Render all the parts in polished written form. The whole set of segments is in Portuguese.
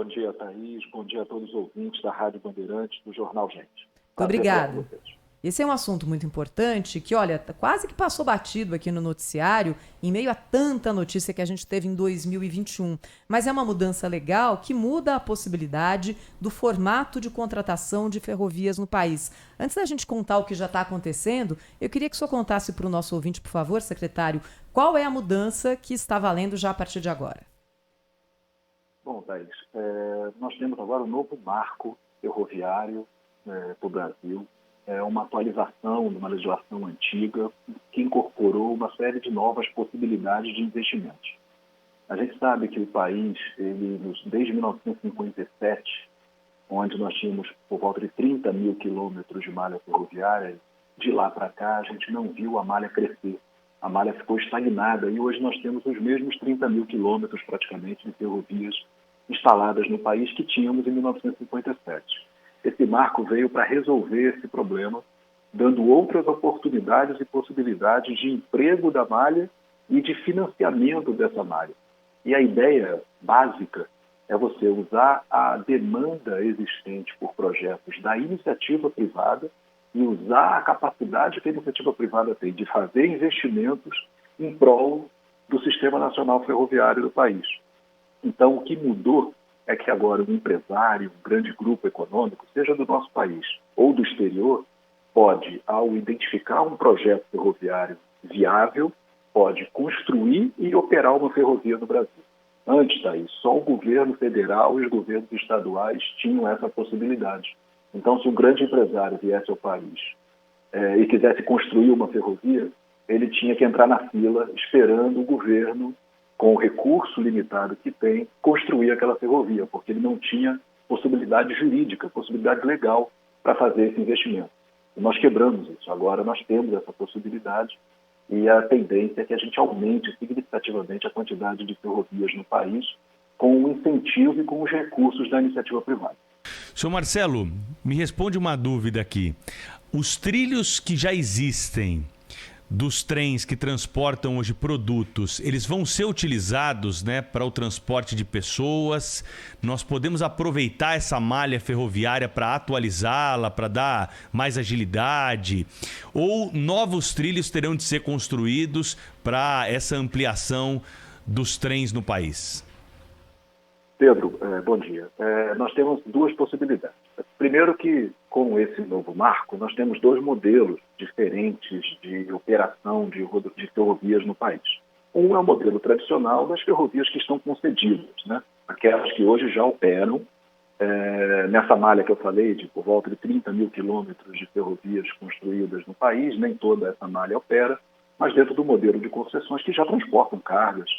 Bom dia, Thaís. Bom dia a todos os ouvintes da Rádio Bandeirantes, do Jornal Gente. Muito Prazer falar com obrigada. vocês. Esse é um assunto muito importante que, olha, quase que passou batido aqui no noticiário, em meio a tanta notícia que a gente teve em 2021. Mas é uma mudança legal que muda a possibilidade do formato de contratação de ferrovias no país. Antes da gente contar o que já está acontecendo, eu queria que o senhor contasse para o nosso ouvinte, por favor, secretário, qual é a mudança que está valendo já a partir de agora? Bom, Thaís, nós temos agora um novo marco ferroviário para o Brasil. É uma atualização de uma legislação antiga que incorporou uma série de novas possibilidades de investimentos. A gente sabe que o país, desde 1957, onde nós tínhamos por volta de 30 mil quilômetros de malha ferroviária, de lá para cá a gente não viu a malha crescer. A malha ficou estagnada e hoje nós temos os mesmos 30 mil quilômetros praticamente de ferrovias instaladas no país que tínhamos em 1957. Esse marco veio para resolver esse problema, dando outras oportunidades e possibilidades de emprego da malha e de financiamento dessa malha. E a ideia básica é você usar a demanda existente por projetos da iniciativa privada e usar a capacidade que a iniciativa privada tem de fazer investimentos em prol do Sistema Nacional Ferroviário do país. Então, o que mudou é que agora um empresário, um grande grupo econômico, seja do nosso país ou do exterior, pode, ao identificar um projeto ferroviário viável, pode construir e operar uma ferrovia no Brasil. Antes daí, só o governo federal e os governos estaduais tinham essa possibilidade. Então, se um grande empresário viesse ao país e quisesse construir uma ferrovia, ele tinha que entrar na fila esperando o governo, com o recurso limitado que tem, construir aquela ferrovia, porque ele não tinha possibilidade jurídica, possibilidade legal para fazer esse investimento. E nós quebramos isso. Agora nós temos essa possibilidade e a tendência é que a gente aumente significativamente a quantidade de ferrovias no país com o incentivo e com os recursos da iniciativa privada. Senhor Marcelo, me responde uma dúvida aqui. Os trilhos que já existem dos trens que transportam hoje produtos, eles vão ser utilizados, né, para o transporte de pessoas? Nós podemos aproveitar essa malha ferroviária para atualizá-la, para dar mais agilidade? Ou novos trilhos terão de ser construídos para essa ampliação dos trens no país? Pedro, bom dia. Nós temos duas possibilidades. Primeiro que, com esse novo marco, nós temos dois modelos diferentes de operação de ferrovias no país. Um é o modelo tradicional das ferrovias que estão concedidas, né? Aquelas que hoje já operam nessa malha que eu falei, de por volta de 30 mil quilômetros de ferrovias construídas no país. Nem toda essa malha opera, mas dentro do modelo de concessões que já transportam cargas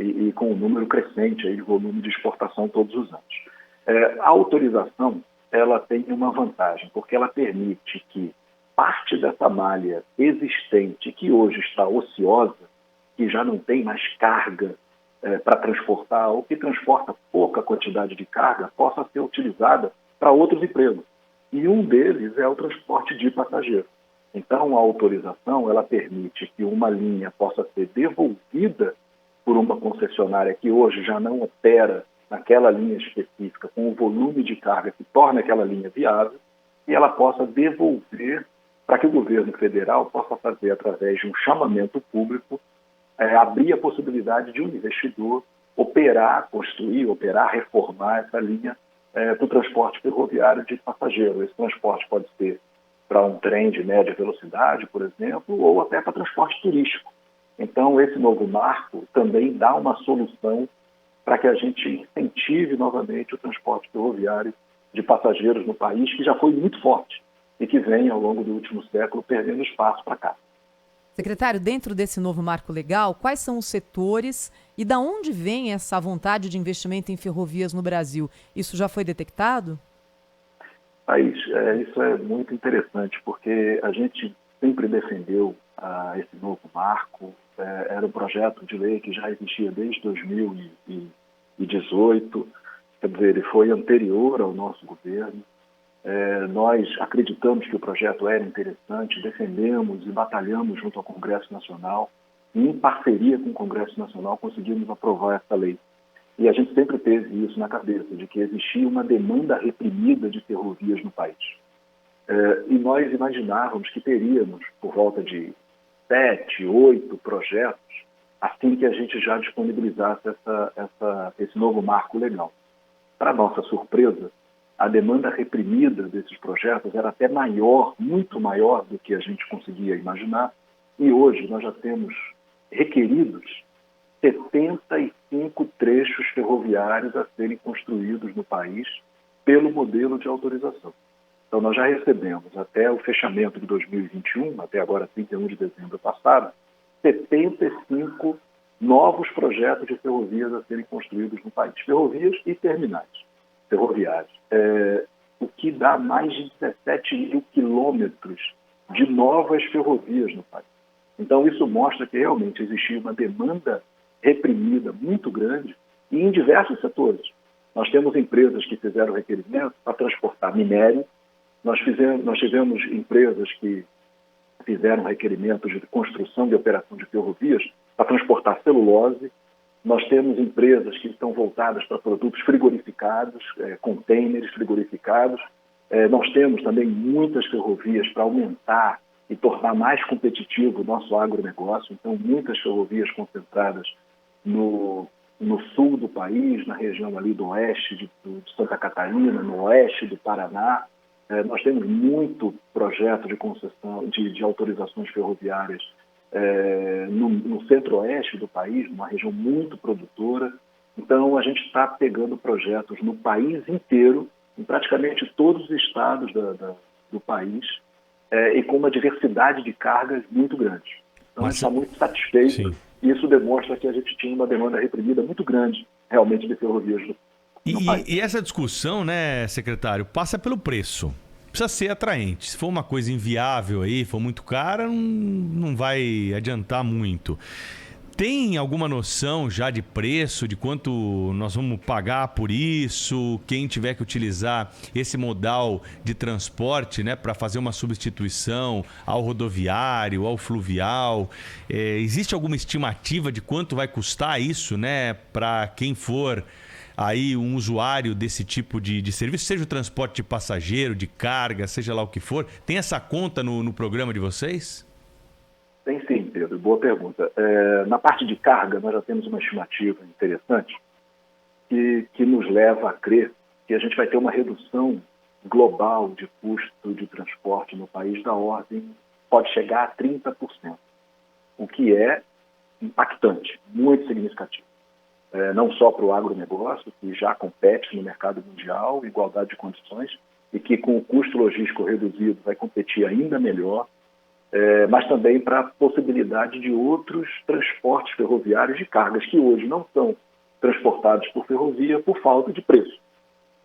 e com um número crescente aí de volume de exportação todos os anos. A autorização ela tem uma vantagem, porque ela permite que parte dessa malha existente, que hoje está ociosa, que já não tem mais carga para transportar, ou que transporta pouca quantidade de carga, possa ser utilizada para outros empregos. E um deles é o transporte de passageiro. Então, a autorização ela permite que uma linha possa ser devolvida por uma concessionária que hoje já não opera naquela linha específica com o volume de carga que torna aquela linha viável, e ela possa devolver para que o governo federal possa fazer, através de um chamamento público, abrir a possibilidade de um investidor operar, construir, reformar essa linha para o transporte ferroviário de passageiro. Esse transporte pode ser para um trem de média velocidade, por exemplo, ou até para transporte turístico. Então, esse novo marco também dá uma solução para que a gente incentive novamente o transporte ferroviário de passageiros no país, que já foi muito forte e que vem, ao longo do último século, perdendo espaço para cá. Secretário, dentro desse novo marco legal, quais são os setores e da onde vem essa vontade de investimento em ferrovias no Brasil? Isso já foi detectado? Thaís, isso é muito interessante, porque a gente sempre defendeu esse novo marco. Era um projeto de lei que já existia desde 2018, quer dizer, ele foi anterior ao nosso governo. Nós acreditamos que o projeto era interessante, defendemos e batalhamos junto ao Congresso Nacional, e em parceria com o Congresso Nacional conseguimos aprovar essa lei. E a gente sempre teve isso na cabeça, de que existia uma demanda reprimida de ferrovias no país. E nós imaginávamos que teríamos, por volta de 7, 8 projetos, assim que a gente já disponibilizasse esse novo marco legal. Para nossa surpresa, a demanda reprimida desses projetos era até maior, muito maior do que a gente conseguia imaginar, e hoje nós já temos requeridos 75 trechos ferroviários a serem construídos no país pelo modelo de autorização. Então, nós já recebemos, até o fechamento de 2021, até agora 31 de dezembro passado, 75 novos projetos de ferrovias a serem construídos no país. Ferrovias e terminais ferroviários. O que dá mais de 17 mil quilômetros de novas ferrovias no país. Então, isso mostra que realmente existia uma demanda reprimida muito grande e em diversos setores. Nós temos empresas que fizeram requerimento para transportar minério. Nós tivemos empresas que fizeram requerimentos de construção e operação de ferrovias para transportar celulose. Nós temos empresas que estão voltadas para produtos frigorificados, contêineres frigorificados. Nós temos também muitas ferrovias para aumentar e tornar mais competitivo o nosso agronegócio. Então, muitas ferrovias concentradas no sul do país, na região ali do oeste de Santa Catarina, no oeste do Paraná. Nós temos muito projeto de concessão, de autorizações ferroviárias no centro-oeste do país, uma região muito produtora. Então, a gente está pegando projetos no país inteiro, em praticamente todos os estados do país, e com uma diversidade de cargas muito grande. Então, a gente está muito satisfeito. Sim. E isso demonstra que a gente tinha uma demanda reprimida muito grande, realmente, de ferrovias no país. E essa discussão, né, secretário, passa pelo preço. Precisa ser atraente. Se for uma coisa inviável aí, for muito cara, não vai adiantar muito. Tem alguma noção já de preço, de quanto nós vamos pagar por isso? Quem tiver que utilizar esse modal de transporte, né, para fazer uma substituição ao rodoviário, ao fluvial, existe alguma estimativa de quanto vai custar isso, né, para quem for aí um usuário desse tipo de serviço, seja o transporte de passageiro, de carga, seja lá o que for? Tem essa conta no programa de vocês? Tem sim, Pedro. Boa pergunta. Na parte de carga, nós já temos uma estimativa interessante que nos leva a crer que a gente vai ter uma redução global de custo de transporte no país da ordem, pode chegar a 30%, o que é impactante, muito significativo. Não só para o agronegócio, que já compete no mercado mundial, igualdade de condições, e que com o custo logístico reduzido vai competir ainda melhor, mas também para a possibilidade de outros transportes ferroviários de cargas que hoje não são transportados por ferrovia por falta de preço.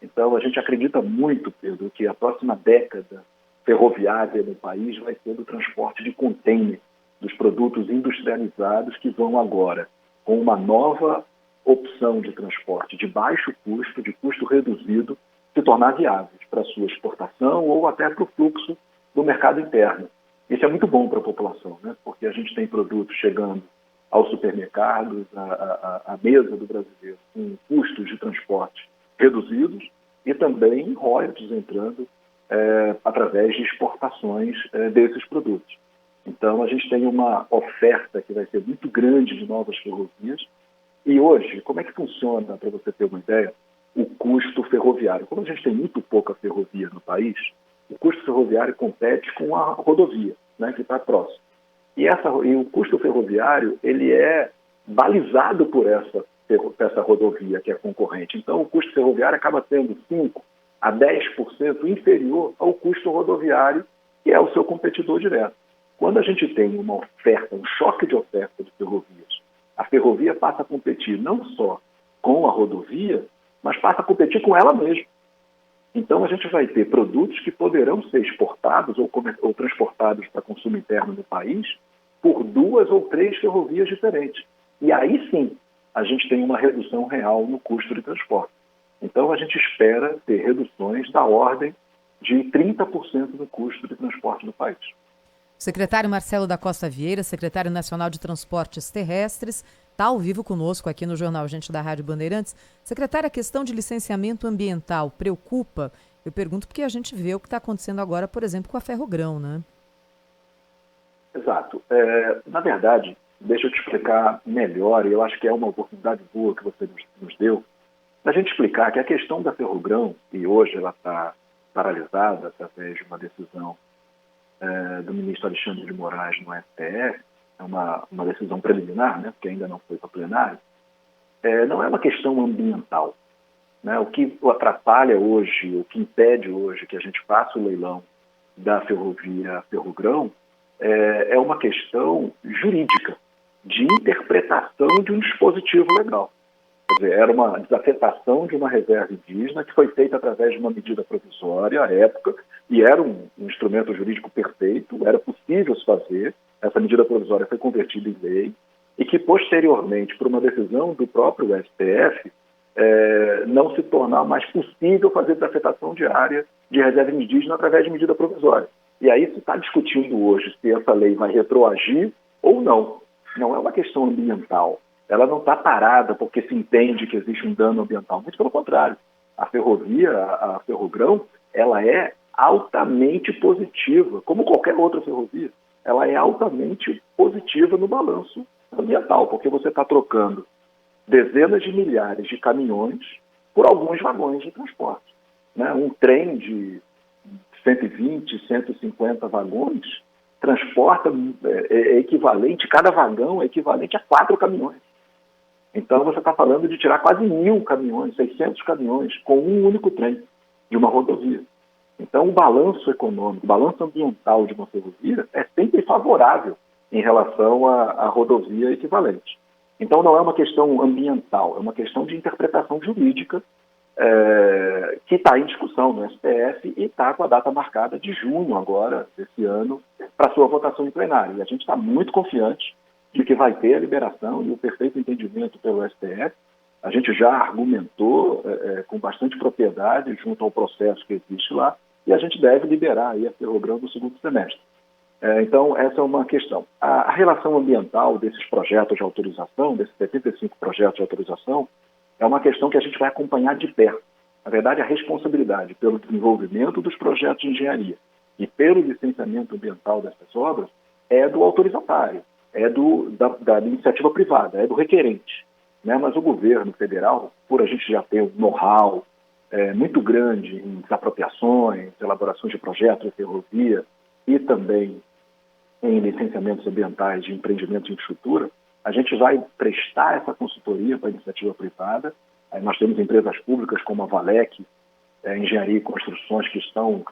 Então, a gente acredita muito, Pedro, que a próxima década ferroviária no país vai ser do transporte de contêiner, dos produtos industrializados que vão agora, com uma nova opção de transporte de baixo custo, de custo reduzido, se tornar viáveis para sua exportação ou até para o fluxo do mercado interno. Isso é muito bom para a população, né? Porque a gente tem produtos chegando aos supermercados, à mesa do brasileiro, com custos de transporte reduzidos e também royalties entrando através de exportações desses produtos. Então, a gente tem uma oferta que vai ser muito grande de novas ferrovias. E hoje, como é que funciona, para você ter uma ideia, o custo ferroviário? Como a gente tem muito pouca ferrovia no país, o custo ferroviário compete com a rodovia, né, que está próximo. E o custo ferroviário ele é balizado por essa rodovia que é concorrente. Então, o custo ferroviário acaba sendo 5% a 10% inferior ao custo rodoviário, que é o seu competidor direto. Quando a gente tem uma oferta, um choque de oferta de ferrovias, a ferrovia passa a competir não só com a rodovia, mas passa a competir com ela mesma. Então, a gente vai ter produtos que poderão ser exportados ou transportados para consumo interno no país por 2 ou 3 ferrovias diferentes. E aí sim, a gente tem uma redução real no custo de transporte. Então, a gente espera ter reduções da ordem de 30% no custo de transporte do país. Secretário Marcelo da Costa Vieira, secretário nacional de Transportes Terrestres, está ao vivo conosco aqui no Jornal Gente da Rádio Bandeirantes. Secretária, a questão de licenciamento ambiental preocupa? Eu pergunto porque a gente vê o que está acontecendo agora, por exemplo, com a Ferrogrão, né? Exato. Na verdade, deixa eu te explicar melhor, e eu acho que é uma oportunidade boa que você nos deu, da gente explicar que a questão da Ferrogrão, e hoje ela está paralisada através de uma decisão do ministro Alexandre de Moraes no STF, é uma decisão preliminar, né, porque ainda não foi para plenário, não é uma questão ambiental. Né? O que atrapalha hoje, o que impede hoje que a gente faça o leilão da ferrovia Ferrogrão é uma questão jurídica, de interpretação de um dispositivo legal. Quer dizer, era uma desafetação de uma reserva indígena que foi feita através de uma medida provisória à época, e era um instrumento jurídico perfeito, era possível se fazer, essa medida provisória foi convertida em lei, e que posteriormente, por uma decisão do próprio STF, não se tornar mais possível fazer desafetação de área de reserva indígena através de medida provisória. E aí se está discutindo hoje se essa lei vai retroagir ou não. Não é uma questão ambiental. Ela não está parada porque se entende que existe um dano ambiental. Muito pelo contrário. A ferrovia, a Ferrogrão, ela é altamente positiva, como qualquer outra ferrovia. Ela é altamente positiva no balanço ambiental, porque você está trocando dezenas de milhares de caminhões por alguns vagões de transporte. Né? Um trem de 120, 150 vagões transporta, é equivalente, cada vagão é equivalente a 4 caminhões. Então você está falando de tirar quase 1.000 caminhões, 600 caminhões, com um único trem de uma rodovia. Então o balanço econômico, o balanço ambiental de uma ferrovia é sempre favorável em relação à rodovia equivalente. Então não é uma questão ambiental, é uma questão de interpretação jurídica que está em discussão no STF e está com a data marcada de junho agora, desse ano, para sua votação em plenário. E a gente está muito confiante de que vai ter a liberação e o perfeito entendimento pelo STF. A gente já argumentou com bastante propriedade junto ao processo que existe lá e a gente deve liberar aí a Ferrogrão do segundo semestre. Então, essa é uma questão. A relação ambiental desses projetos de autorização, desses 75 projetos de autorização, é uma questão que a gente vai acompanhar de perto. Na verdade, a responsabilidade pelo desenvolvimento dos projetos de engenharia e pelo licenciamento ambiental dessas obras é do autorizatário, é da iniciativa privada, é do requerente. Né? Mas o governo federal, por a gente já ter um know-how muito grande em desapropriações, elaborações de projetos de ferrovia e também em licenciamentos ambientais de empreendimentos de infraestrutura, a gente vai prestar essa consultoria para a iniciativa privada. Aí nós temos empresas públicas como a Valec, Engenharia e Construções, que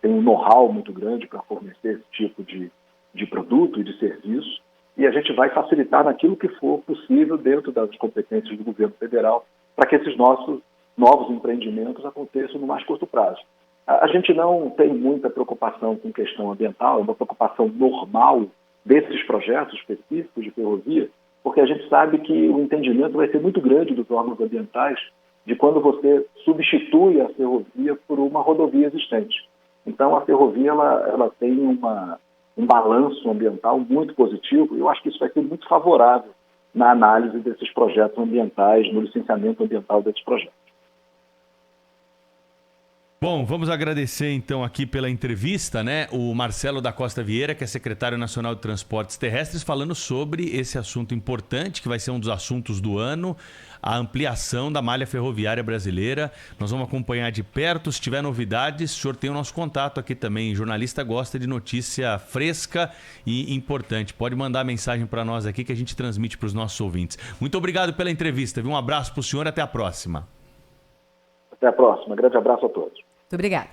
têm um know-how muito grande para fornecer esse tipo de produto e de serviço, e a gente vai facilitar naquilo que for possível dentro das competências do governo federal para que esses nossos novos empreendimentos aconteçam no mais curto prazo. A gente não tem muita preocupação com questão ambiental, é uma preocupação normal desses projetos específicos de ferrovia, porque a gente sabe que o entendimento vai ser muito grande dos órgãos ambientais de quando você substitui a ferrovia por uma rodovia existente. Então, a ferrovia ela tem um balanço ambiental muito positivo e eu acho que isso vai ser muito favorável na análise desses projetos ambientais, no licenciamento ambiental desses projetos. Bom, vamos agradecer então aqui pela entrevista, né? O Marcelo da Costa Vieira, que é secretário nacional de Transportes Terrestres, falando sobre esse assunto importante, que vai ser um dos assuntos do ano, a ampliação da malha ferroviária brasileira. Nós vamos acompanhar de perto. Se tiver novidades, o senhor tem o nosso contato aqui também. O jornalista gosta de notícia fresca e importante. Pode mandar mensagem para nós aqui que a gente transmite para os nossos ouvintes. Muito obrigado pela entrevista. Um abraço para o senhor e até a próxima. Até a próxima. Grande abraço a todos. Muito obrigada.